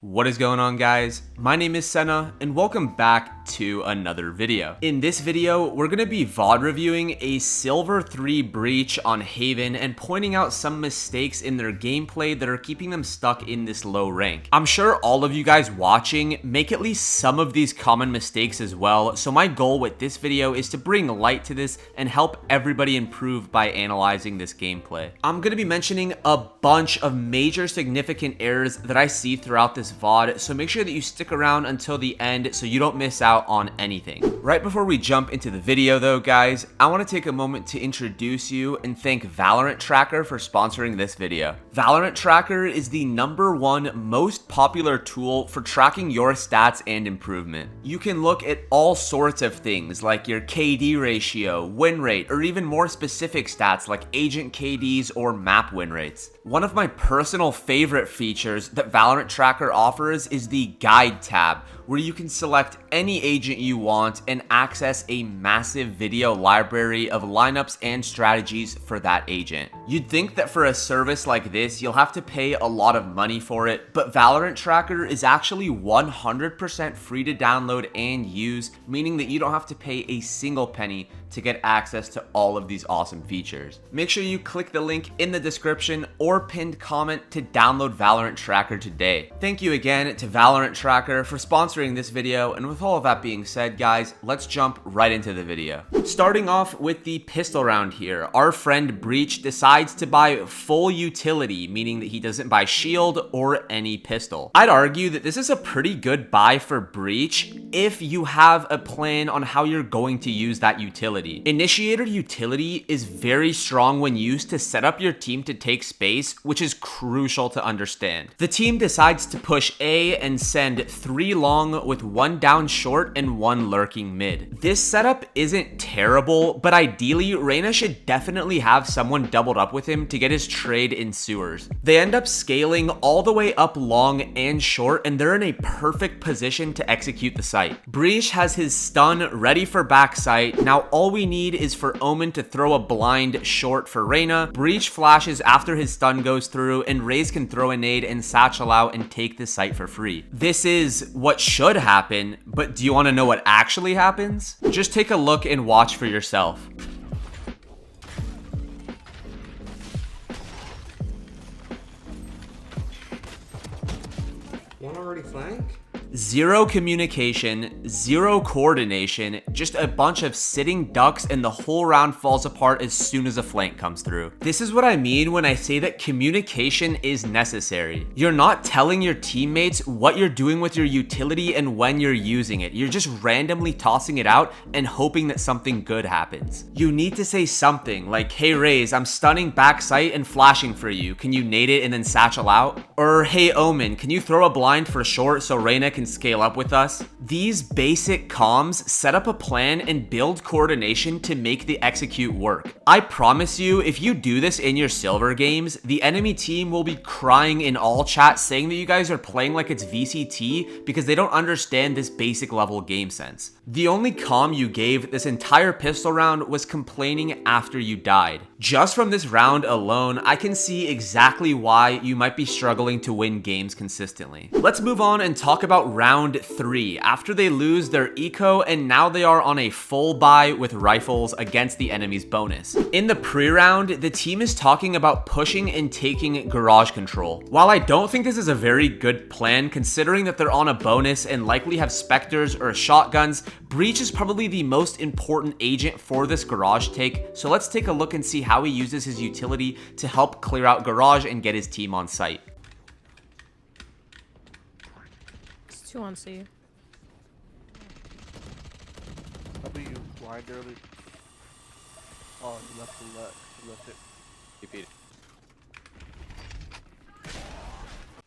What is going on, guys? My name is Sena and welcome back to another video. In this video, we're going to be VOD reviewing a Silver 3 Breach on Haven and pointing out some mistakes in their gameplay that are keeping them stuck in this low rank. I'm sure all of you guys watching make at least some of these common mistakes as well, so my goal with this video is to bring light to this and help everybody improve by analyzing this gameplay. I'm going to be mentioning a bunch of major significant errors that I see throughout this VOD, so make sure that you stick around until the end so you don't miss out on anything. Right before we jump into the video though, guys, I want to take a moment to introduce you and thank Valorant Tracker for sponsoring this video. Valorant Tracker is the #1 most popular tool for tracking your stats and improvement. You can look at all sorts of things like your KD ratio, win rate, or even more specific stats like agent KDs or map win rates. One of my personal favorite features that Valorant Tracker offers is the Guide tab, where you can select any agent you want and access a massive video library of lineups and strategies for that agent. You'd think that for a service like this, you'll have to pay a lot of money for it, but Valorant Tracker is actually 100% free to download and use, meaning that you don't have to pay a single penny to get access to all of these awesome features. Make sure you click the link in the description or pinned comment to download Valorant Tracker today. Thank you again to Valorant Tracker for sponsoring this video, and with all of that being said, guys, let's jump right into the video. Starting off with the pistol round here, our friend Breach decides to buy full utility, meaning that he doesn't buy shield or any pistol. I'd argue that this is a pretty good buy for Breach if you have a plan on how you're going to use that utility. Initiator utility is very strong when used to set up your team to take space, which is crucial to understand. The team decides to push A and send 3 long with 1 down short and 1 lurking mid. This setup isn't terrible, but ideally Reyna should definitely have someone doubled up with him to get his trade in sewers. They end up scaling all the way up long and short, and they're in a perfect position to execute the site. Breach has his stun ready for backside. Now all we need is for Omen to throw a blind short for Reyna. Breach flashes after his stun goes through, and Raze can throw a nade and satchel out and take the site for free. This is what should happen, but do you want to know what actually happens? Just take a look and watch for yourself. One already flank? Zero communication, zero coordination, just a bunch of sitting ducks, and the whole round falls apart as soon as a flank comes through. This is what I mean when I say that communication is necessary. You're not telling your teammates what you're doing with your utility and when you're using it. You're just randomly tossing it out and hoping that something good happens. You need to say something like, hey Raze, I'm stunning backside and flashing for you. Can you nade it and then satchel out? Or hey Omen, can you throw a blind for short so Reyna can scale up with us? These basic comms set up a plan and build coordination to make the execute work. I promise you, if you do this in your silver games, the enemy team will be crying in all chat saying that you guys are playing like it's VCT because they don't understand this basic level game sense. The only comm you gave this entire pistol round was complaining after you died. Just from this round alone, I can see exactly why you might be struggling to win games consistently. Let's move on and talk about round 3 after they lose their eco and now they are on a full buy with rifles against the enemy's bonus. In the pre-round, the team is talking about pushing and taking garage control. While I don't think this is a very good plan considering that they're on a bonus and likely have specters or shotguns, Breach is probably the most important agent for this garage take, so let's take a look and see how he uses his utility to help clear out garage and get his team on site. It's 2 on C. W wide early. Oh, you left the left. You left it. Repeat it.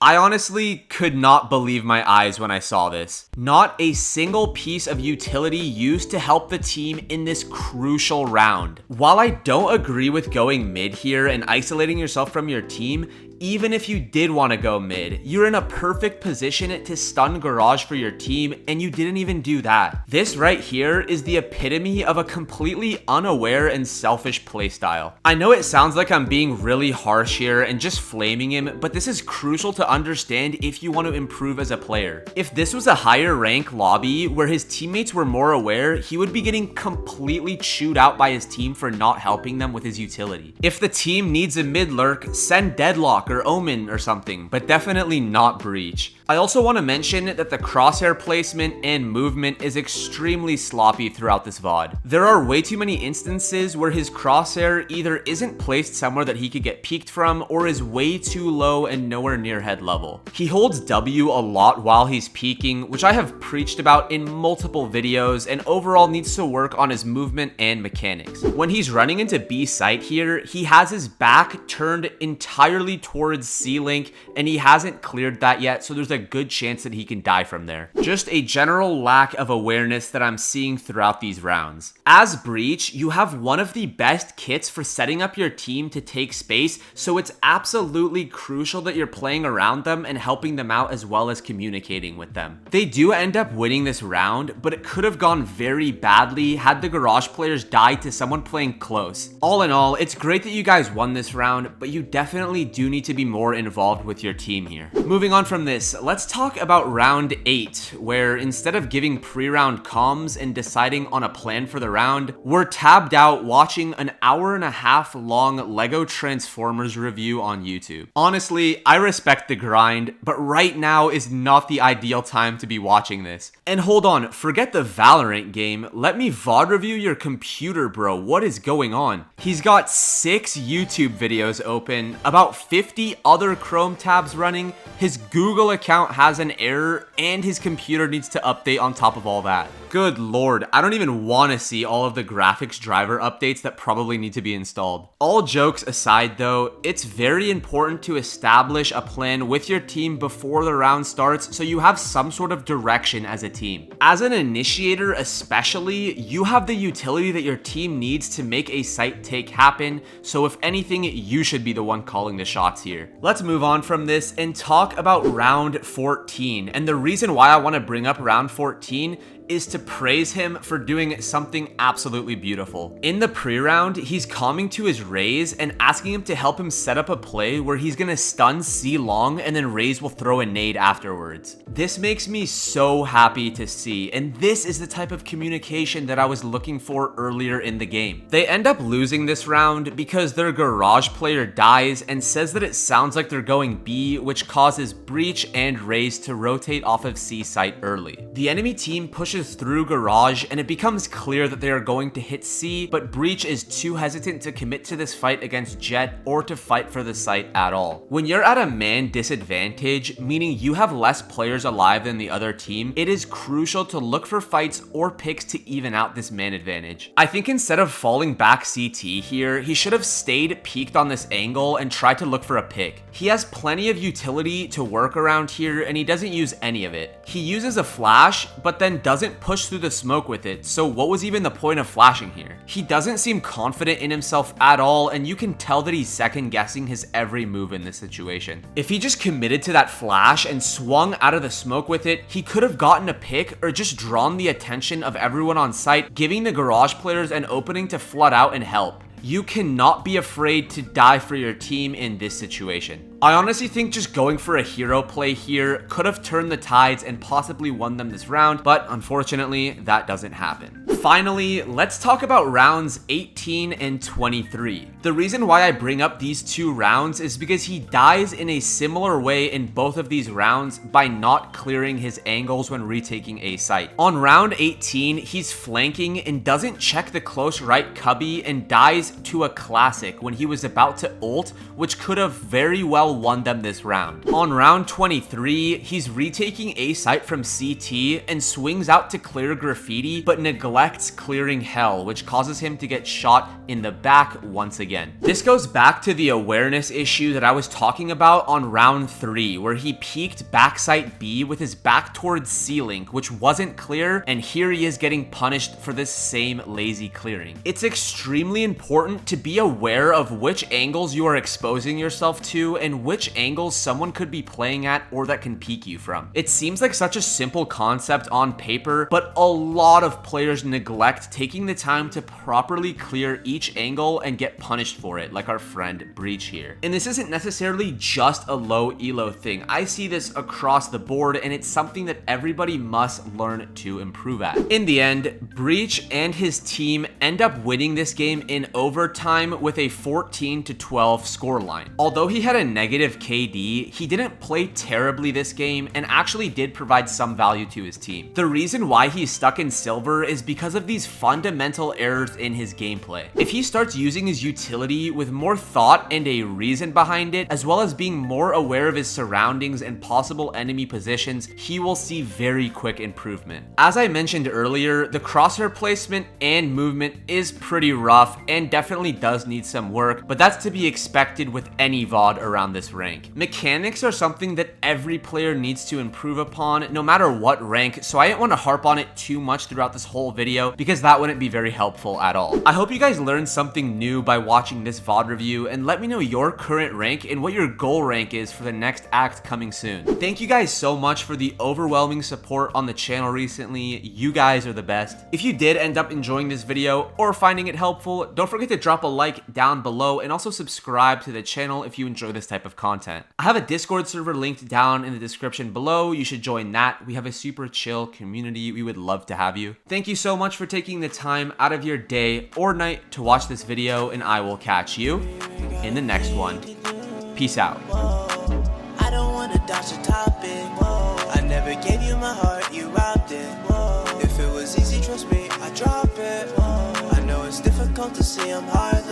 I honestly could not believe my eyes when I saw this. Not a single piece of utility used to help the team in this crucial round. While I don't agree with going mid here and isolating yourself from your team, Even if you did want to go mid, you're in a perfect position to stun Garage for your team, and you didn't even do that. This right here is the epitome of a completely unaware and selfish playstyle. I know it sounds like I'm being really harsh here and just flaming him, but this is crucial to understand if you want to improve as a player. If this was a higher rank lobby where his teammates were more aware, he would be getting completely chewed out by his team for not helping them with his utility. If the team needs a mid lurk, send Deadlock or Omen or something, but definitely not Breach. I also want to mention that the crosshair placement and movement is extremely sloppy throughout this VOD. There are way too many instances where his crosshair either isn't placed somewhere that he could get peeked from or is way too low and nowhere near head level. He holds W a lot while he's peeking, which I have preached about in multiple videos, and overall needs to work on his movement and mechanics. When he's running into B site here, he has his back turned entirely towards C-Link, and he hasn't cleared that yet, so there's a good chance that he can die from there. Just a general lack of awareness that I'm seeing throughout these rounds. As Breach, you have one of the best kits for setting up your team to take space, so it's absolutely crucial that you're playing around them and helping them out as well as communicating with them. They do end up winning this round, but it could have gone very badly had the Garage players died to someone playing close. All in all, it's great that you guys won this round, but you definitely do need to be more involved with your team here. Moving on from this, let's talk about round 8, where instead of giving pre-round comms and deciding on a plan for the round, we're tabbed out watching an hour-and-a-half long LEGO Transformers review on YouTube. Honestly, I respect the grind, but right now is not the ideal time to be watching this. And hold on, forget the Valorant game, let me VOD review your computer, bro. What is going on? He's got 6 YouTube videos open, about 50 other Chrome tabs running, his Google account has an error, and his computer needs to update on top of all that. Good lord, I don't even want to see all of the graphics driver updates that probably need to be installed. All jokes aside though, it's very important to establish a plan with your team before the round starts so you have some sort of direction as a team. As an initiator especially, you have the utility that your team needs to make a site take happen, so if anything, you should be the one calling the shots here. Let's move on from this and talk about round 14, and the reason why I want to bring up round 14 is to praise him for doing something absolutely beautiful. In the pre-round, he's coming to his Raze and asking him to help him set up a play where he's gonna stun C long and then Raze will throw a nade afterwards. This makes me so happy to see, and this is the type of communication that I was looking for earlier in the game. They end up losing this round because their Garage player dies and says that it sounds like they're going B, which causes Breach and Raze to rotate off of C site early. The enemy team pushes through Garage and it becomes clear that they are going to hit C, but Breach is too hesitant to commit to this fight against Jet or to fight for the site at all. When you're at a man disadvantage, meaning you have less players alive than the other team, it is crucial to look for fights or picks to even out this man advantage. I think instead of falling back CT here, he should have stayed peeked on this angle and tried to look for a pick. He has plenty of utility to work around here and he doesn't use any of it. He uses a flash, but then doesn't push through the smoke with it, so what was even the point of flashing here? He doesn't seem confident in himself at all, and you can tell that he's second guessing his every move in this situation. If he just committed to that flash and swung out of the smoke with it, he could have gotten a pick or just drawn the attention of everyone on site, giving the Garage players an opening to flood out and help. You cannot be afraid to die for your team in this situation. I honestly think just going for a hero play here could have turned the tides and possibly won them this round, but unfortunately, that doesn't happen. Finally, let's talk about rounds 18 and 23. The reason why I bring up these two rounds is because he dies in a similar way in both of these rounds by not clearing his angles when retaking a site. On round 18, he's flanking and doesn't check the close right cubby and dies to a classic when he was about to ult, which could have very well won them this round. On round 23, he's retaking a site from CT and swings out to clear graffiti, but neglects clearing hell, which causes him to get shot in the back once again. This goes back to the awareness issue that I was talking about on round 3, where he peeked backside B with his back towards C-Link, which wasn't clear, and here he is getting punished for this same lazy clearing. It's extremely important to be aware of which angles you are exposing yourself to and and which angles someone could be playing at or that can peek you from. It seems like such a simple concept on paper, but a lot of players neglect taking the time to properly clear each angle and get punished for it, like our friend Breach here. And this isn't necessarily just a low elo thing. I see this across the board, and it's something that everybody must learn to improve at. In the end, Breach and his team end up winning this game in overtime with a 14-12 scoreline. Although he had a negative KD, he didn't play terribly this game and actually did provide some value to his team. The reason why he's stuck in silver is because of these fundamental errors in his gameplay. If he starts using his utility with more thought and a reason behind it, as well as being more aware of his surroundings and possible enemy positions, he will see very quick improvement. As I mentioned earlier, the crosshair placement and movement is pretty rough and definitely does need some work, but that's to be expected with any VOD around this rank. Mechanics are something that every player needs to improve upon, no matter what rank, so I didn't want to harp on it too much throughout this whole video because that wouldn't be very helpful at all. I hope you guys learned something new by watching this VOD review, and let me know your current rank and what your goal rank is for the next act coming soon. Thank you guys so much for the overwhelming support on the channel recently. You guys are the best. If you did end up enjoying this video or finding it helpful, don't forget to drop a like down below and also subscribe to the channel if you enjoy this type of content. I have a Discord server linked down in the description below. You should join that. We have a super chill community. We would love to have you. Thank you so much for taking the time out of your day or night to watch this video, and I will catch you in the next one. Peace out. I don't wanna dodge the topic. I never gave you my heart, you robbed it. If it was easy, trust me, I drop it. I know it's difficult to see I'm hard.